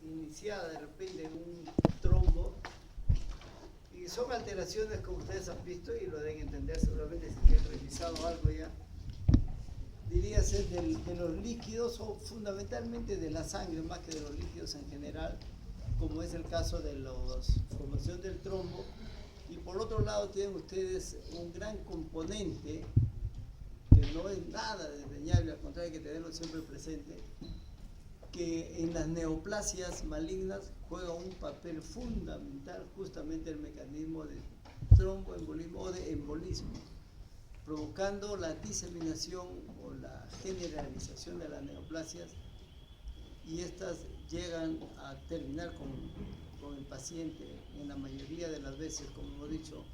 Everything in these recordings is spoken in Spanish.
iniciada de repente en un trombo, y son alteraciones como ustedes han visto y lo deben entender seguramente si han revisado algo ya, diría ser de los líquidos o fundamentalmente de la sangre más que de los líquidos en general, como es el caso de la formación del trombo. Y por otro lado tienen ustedes un gran componente que no es nada desdeñable, al contrario hay que tenerlo siempre presente, que en las neoplasias malignas juega un papel fundamental justamente el mecanismo de tromboembolismo o de embolismo, provocando la diseminación o la generalización de las neoplasias, y estas llegan a terminar con el paciente en la mayoría de las veces. Como hemos dicho,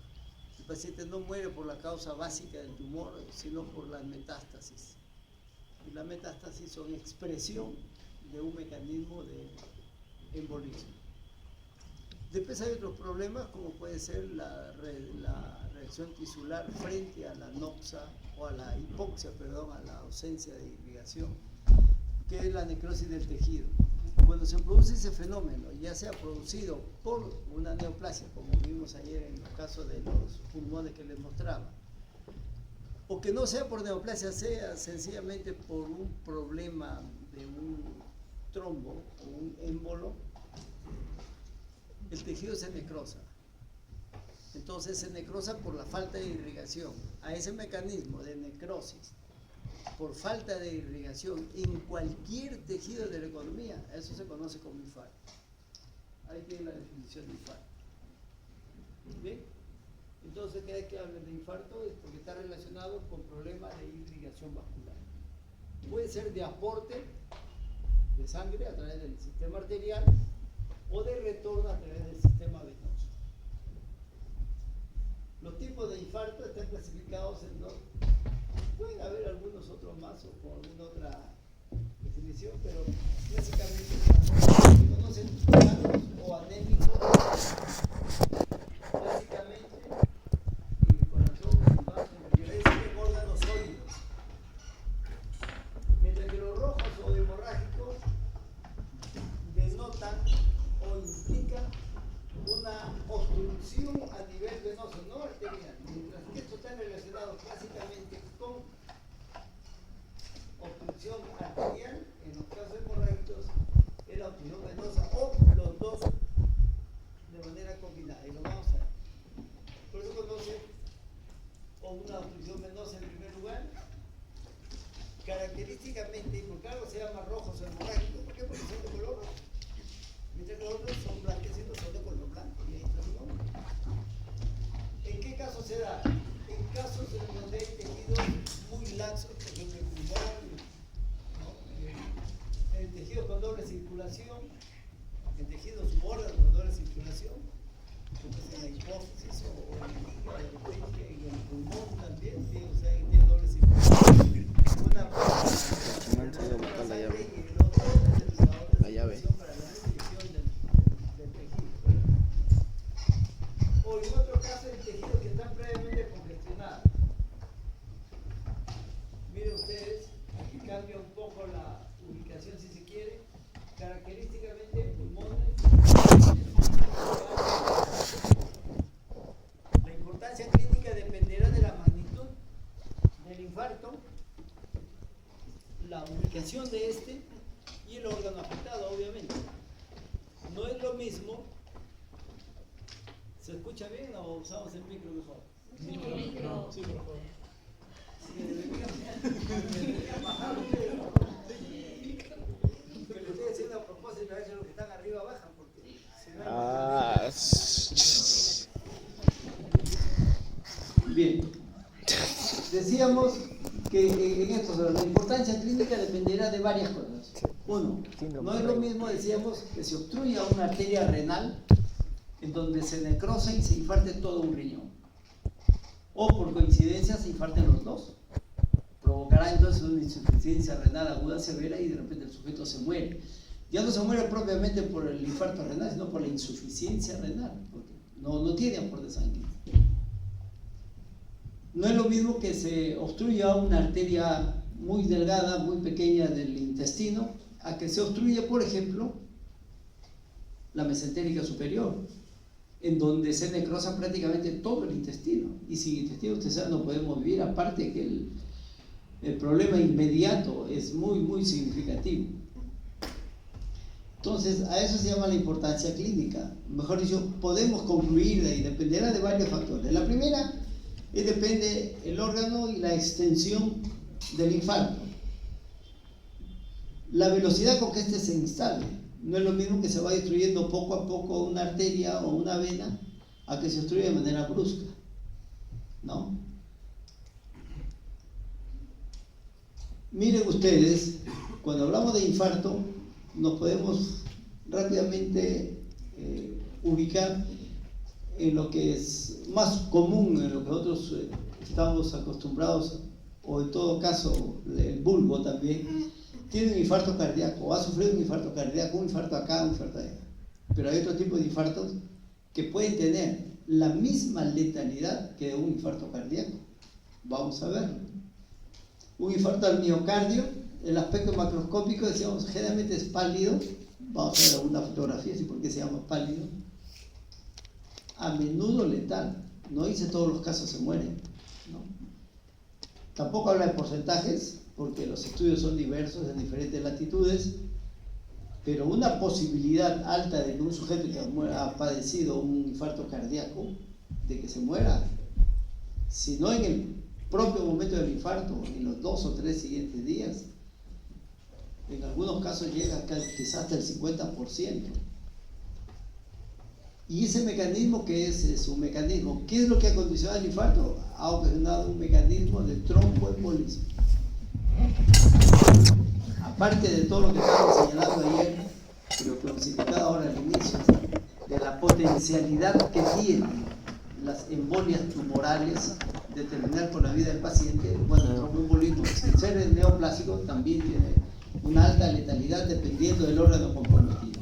el paciente no muere por la causa básica del tumor, sino por las metástasis. Y las metástasis son expresión de un mecanismo de embolismo. Después hay otros problemas, como puede ser la reacción tisular frente a la noxa o a la hipoxia, a la ausencia de irrigación, que es la necrosis del tejido. Cuando se produce ese fenómeno, ya sea producido por una neoplasia, como vimos ayer en el caso de los pulmones que les mostraba, o que no sea por neoplasia, sea sencillamente por un problema de un trombo o un émbolo, el tejido se necrosa. Entonces se necrosa por la falta de irrigación. A ese mecanismo de necrosis por falta de irrigación en cualquier tejido de la economía, eso se conoce como infarto. Ahí tiene la definición de infarto. ¿Bien? Entonces, cada vez que hablan de infarto es porque está relacionado con problemas de irrigación vascular. Puede ser de aporte de sangre a través del sistema arterial o de retorno a través del sistema venoso. Los tipos de infarto están clasificados en dos. Pueden haber algunos otros más o con alguna otra definición, pero básicamente se conocen planos o anémicos, básicamente, y corazón, que órganos sólidos. Mientras que los rojos o hemorrágicos denotan o implican una obstrucción a nivel venoso, no arterial, mientras que esto está relacionado básicamente con obstrucción arterial. En los casos hemorrágicos es la obstrucción venosa o los dos de manera combinada, y lo vamos a ver. Por eso conoce o una obstrucción venosa en primer lugar, característicamente, y por claro se llama rojos o hemorrágicos. ¿Por qué? Porque son de color rojo, mientras que los otros son blanquecinos, son de color blanco, y ahí está el nombre. ¿En qué casos se da? En casos en donde hay tejidos muy laxos, por ejemplo el pulmón, ¿no? En tejidos con doble circulación, en tejidos subórganos con doble circulación, como es en la hipófisis o en el hígado, en el pulmón también, ¿sí? O sea, tiene doble circulación. Una sangre y el otro la llave para la inyección del tejido. O en otro caso, en tejidos que están previamente congestionados. Miren ustedes, aquí cambia un poco la ubicación si se quiere. Característicamente, pulmones. La importancia clínica dependerá de la magnitud del infarto, la ubicación de este y el órgano afectado, obviamente. No es lo mismo. ¿Se escucha bien o usamos el micro mejor? Micro. Sí, por favor. Sí, deberían bajar ustedes, ¿no? Que le estoy haciendo a propósito, a veces los que están arriba bajan, porque si no... Bien. Decíamos que en esto la importancia clínica dependerá de varias cosas. Uno, no es lo mismo, decíamos, que se obstruya una arteria renal en donde se necrosa y se infarte todo un riñón, o por coincidencia se infarten los dos. Provocará entonces una insuficiencia renal aguda severa y de repente el sujeto se muere. Ya no se muere propiamente por el infarto renal, sino por la insuficiencia renal, porque no tiene aporte sanguíneo. No es lo mismo que se obstruya una arteria muy delgada, muy pequeña del intestino, a que se obstruya, por ejemplo, la mesentérica superior, en donde se necrosa prácticamente todo el intestino. Y sin intestino, usted sabe, no podemos vivir, aparte que el problema inmediato es muy, muy significativo. Entonces, a eso se llama la importancia clínica. Mejor dicho, podemos concluir de ahí, dependerá de varios factores. La primera depende el órgano y la extensión del infarto. La velocidad con que éste se instale. No es lo mismo que se va destruyendo poco a poco una arteria o una vena a que se destruye de manera brusca, ¿no? Miren ustedes, cuando hablamos de infarto, nos podemos rápidamente ubicar en lo que es más común, en lo que nosotros estamos acostumbrados, o en todo caso el vulgo también, tiene un infarto cardíaco, o ha sufrido un infarto cardíaco, un infarto acá, un infarto allá. Pero hay otro tipo de infartos que pueden tener la misma letalidad que un infarto cardíaco. Vamos a verlo. Un infarto al miocardio, el aspecto macroscópico, decíamos, generalmente es pálido. Vamos a ver alguna fotografía, ¿sí? ¿Por qué se llama pálido? A menudo letal. No dice todos los casos se mueren, ¿no? Tampoco habla de porcentajes, porque los estudios son diversos en diferentes latitudes, pero una posibilidad alta de que un sujeto que ha padecido un infarto cardíaco, de que se muera, si no en el propio momento del infarto, en los 2 o 3 siguientes días, en algunos casos llega quizás hasta el 50%. Y ese mecanismo, ¿qué es un mecanismo? ¿Qué es lo que ha condicionado el infarto? Ha ocasionado un mecanismo de tromboembolismo. Aparte de todo lo que estaba señalando ayer, pero clasificado ahora al inicio, de la potencialidad que tienen las embolias tumorales de terminar con la vida del paciente, bueno, el tromboembolismo, sin ser neoplásico, también tiene una alta letalidad dependiendo del órgano comprometido.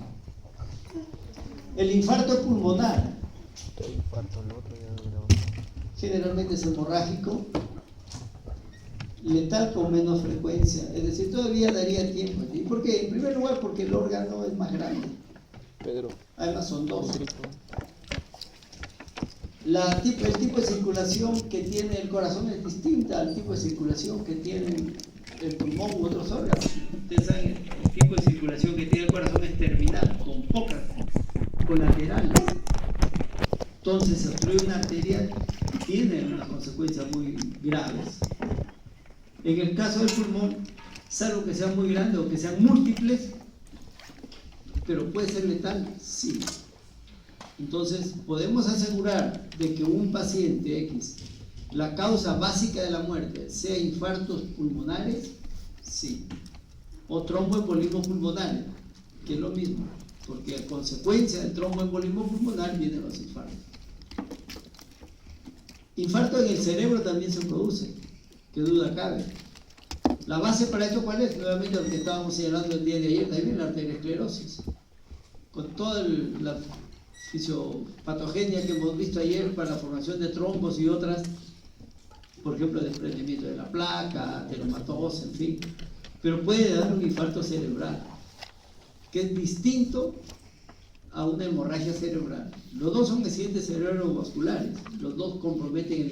El infarto pulmonar generalmente es hemorrágico, letal con menos frecuencia, es decir, todavía daría tiempo. ¿Y por qué? En primer lugar, porque el órgano es más grande. Además son dos. El tipo de circulación que tiene el corazón es distinta al tipo de circulación que tiene el pulmón u otros órganos. Ustedes saben, el tipo de circulación que tiene el corazón es terminal, con pocas colaterales. Entonces, se obstruye una arteria, tiene unas consecuencias muy graves. En el caso del pulmón, salvo que sean muy grandes o que sean múltiples, pero puede ser letal, sí. Entonces, podemos asegurar de que un paciente X, la causa básica de la muerte, sea infartos pulmonares, sí. O tromboembolismo pulmonar, que es lo mismo, porque a consecuencia del tromboembolismo pulmonar vienen los infartos. Infarto en el cerebro también se produce, qué duda cabe. La base para esto, ¿cuál es? Nuevamente lo que estábamos señalando el día de ayer, también la arteriosclerosis, con toda la fisiopatogenia que hemos visto ayer para la formación de trombos y otras, por ejemplo, desprendimiento de la placa, ateromatosis, en fin. Pero puede dar un infarto cerebral, que es distinto a una hemorragia cerebral. Los dos son accidentes cerebrovasculares, los dos comprometen el